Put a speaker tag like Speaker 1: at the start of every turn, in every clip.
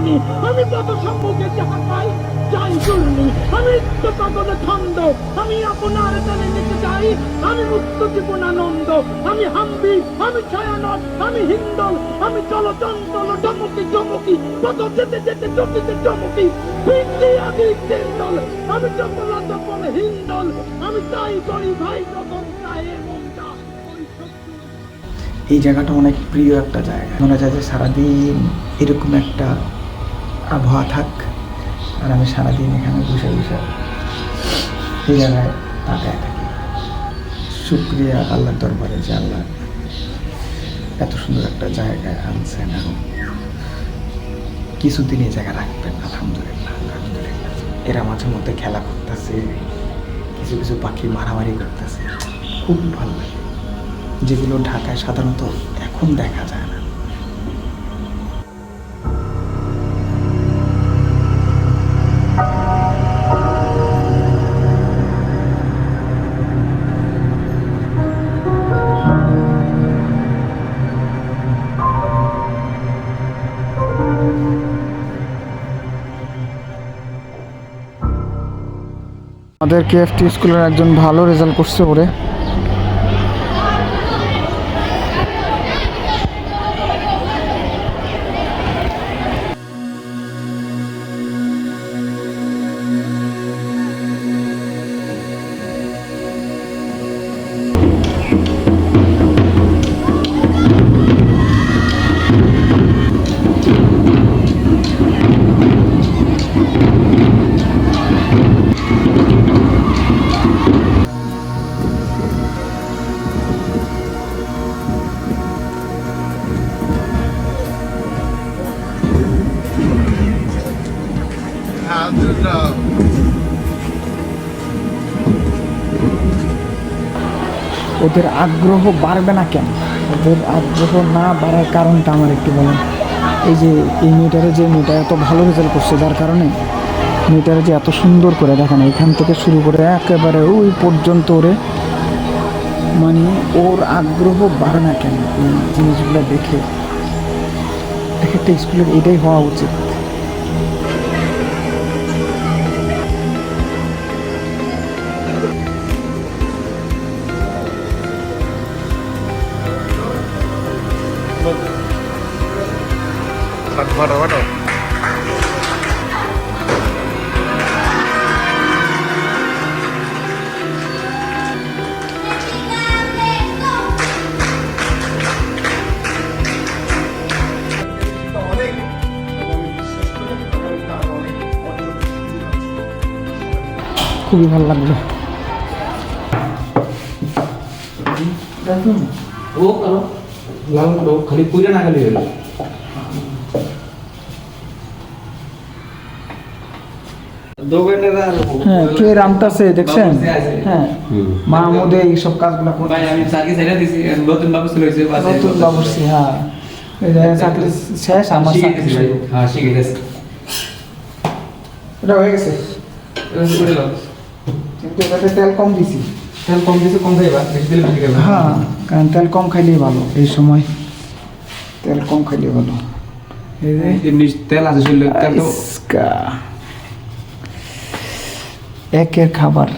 Speaker 1: ঘূর্ণি, আমি কত সম্মুখে যাহা পাই চাই ঘূর্ণি, আমি পাগল ছন্দ, আমি আপনার টানে নিতে চাই, আমি মুক্ত জীবনানন্দ, আমি হাম্বি, আমি ছায়ানট, আমি হিন্দল, আমি চলচঞ্চল চমকি চমকি, কত যেতে যেতে চকিতে চমকি, ভিন্দি আদি হিন্দল, আমি চপল চপল হিন্দল, আমি তাই করি ভাই যখন চাহে মনটা।
Speaker 2: এই জায়গাটা অনেক প্রিয় একটা জায়গা, মনে হয় যে সারাদিন এরকম একটা আবহাওয়া থাক, আর আমি সারাদিন এখানে বসে বসে এই জায়গায় তাকায় থাকি। শুক্রিয়া আল্লাহর দরবারে যে আল্লাহ এত সুন্দর একটা জায়গায় আনছেন এবং কিছুদিন এই জায়গায় রাখবেন। আলহামদুলিল্লাহ আলহামদুলিল্লাহ। এরা মাঝে মধ্যে খেলা করতেছে, কিছু কিছু পাখি মারামারি করতেছে, খুব ভালো লাগে, যেগুলো ঢাকায় সাধারণত এখন দেখা যায় না। আমাদের কেএফটি স্কুলের একজন ভালো রেজাল্ট করছে ওরে। ওদের আগ্রহ বাড়বে না কেন? ওদের আগ্রহ না বাড়ার কারণটা আমার একটু বলেন। এই যে এই মেয়েটারে, যে মেয়েটা এত ভালো রেজাল্ট করছে, যার কারণে মেয়েটারে যে এত সুন্দর করে দেখেন, এখান থেকে শুরু করে একেবারে ওই পর্যন্ত ওরে, মানে ওর আগ্রহ বাড়ে না কেন এই জিনিসগুলো দেখে? একটা স্কুলের এটাই হওয়া উচিত। খুবই ভালো লাগলো।
Speaker 3: ও কারো লাল খালি পুইরা না খালি হলো।
Speaker 2: হ্যাঁ, কে রামতাছে দেখছেন? হ্যাঁ, মাহমুদ এই সব কাজগুলো করে।
Speaker 3: ভাই আমি চাকরি ছেড়ে দিছি, নতুন বাবু চলে এসেছে বাসে।
Speaker 2: নতুন বাবুর্চি, হ্যাঁ, এই যে চাকরি শেষ, আমার চাকরি শুরু।
Speaker 3: হ্যাঁ, শিখে গেছে।
Speaker 2: এটা হয়ে গেছে,
Speaker 3: করে দাও।
Speaker 2: কিন্তু এটাতে তেল কম দিছি।
Speaker 3: তেল কম দিছে, কম খাইবা, বেশি দিলে বেশি খাইবা।
Speaker 2: হ্যাঁ, কারণ তেল কম খাইলেই ভালো এই সময়, তেল কম খাইলেই ভালো। এই যে
Speaker 3: এমনি তেল আছে শুনলে তেল তো
Speaker 2: একের খাবার,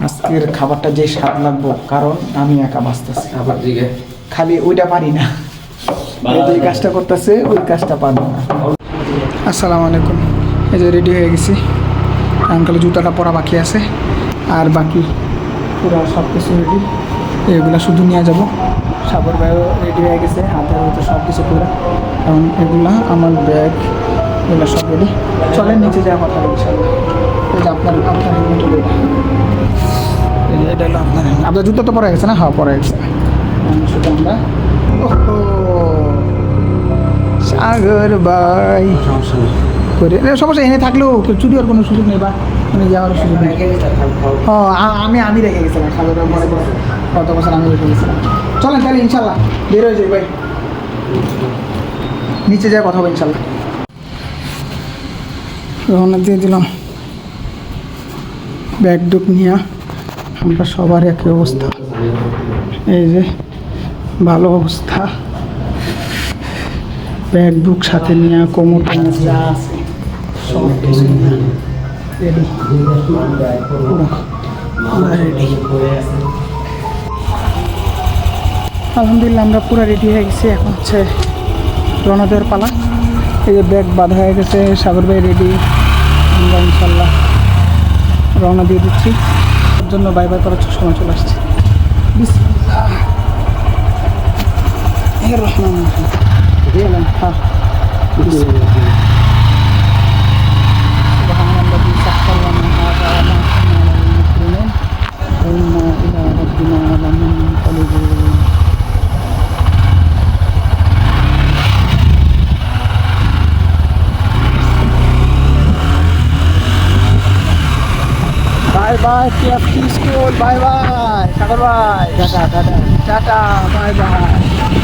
Speaker 2: আজকের খাবারটা যে স্বাদ লাগবো, কারণ আমি একা বাঁচতেছি,
Speaker 3: আবার দিকে
Speaker 2: খালি ওইটা পারি না, এই কাজটা করতেছে ওই কাজটা পারি না। আসসালামু আলাইকুম। এই যে রেডি হয়ে গেছি, আঙ্কেল জুতাটা পরা বাকি আছে, আর বাকি পুরো সব কিছু রেডি, এগুলো শুধু নিয়ে যাব। সাগর ভাইও রেডি হয়ে গেছে, হাতের হয়তো সব কিছু পুরো, এবং এগুলা আমার ব্যাগ, এগুলো সব রেডি। চলেন নিচে যাওয়া কথা বলছি। এই যে আপনার হেলমেট, এটা হলো আপনার জুতো তো পরে গেছে না? হ্যাঁ, পরে গেছে। শুধু আমরা সাগর ভাই করে সমস্যা এনে থাকলেও চুরি হওয়ার কোনো সুযোগ নেই, বা মানে যাওয়ার সুযোগ নেই। হ্যাঁ, আমি রেখে গেছিলাম, সাগর মনে করে কত বছর আমি রেখে গেছিলাম। চলেন তাহলে ইনশাল্লাহ বের হয়ে যাই ভাই, নিচে যাওয়া কথা হবে ইনশাল্লাহ। রওনা দিয়ে দিলাম ব্যাগ ডুক নিয়ে। আমরা সবার একই অবস্থা, এই যে ভালো অবস্থা, ব্যাগ বুক সাথে নিয়ে, কোমর যা আছে সব কিছু রেডি পুরো রেডি। আলহামদুলিল্লাহ আমরা পুরো রেডি হয়ে গেছি। এখন হচ্ছে রওনা দেওয়ার পালা। এই যে ব্যাগ বাঁধা হয়ে গেছে, সাগর ভাই রেডি, আমরা ইনশাল্লাহ রওনা দিয়ে দিচ্ছি। তার জন্য বাই বাই করার সময় চলে আসছে। বিসমিল্লাহ রহমান রহিম। হ্যাঁ سبحان الذي سخر لنا هذا وما كنا له مقرنين وإنا إلى ربنا لمنقلبون। Bye bye PFT school, bye bye Sagar भाई, tata tata tata, bye bye.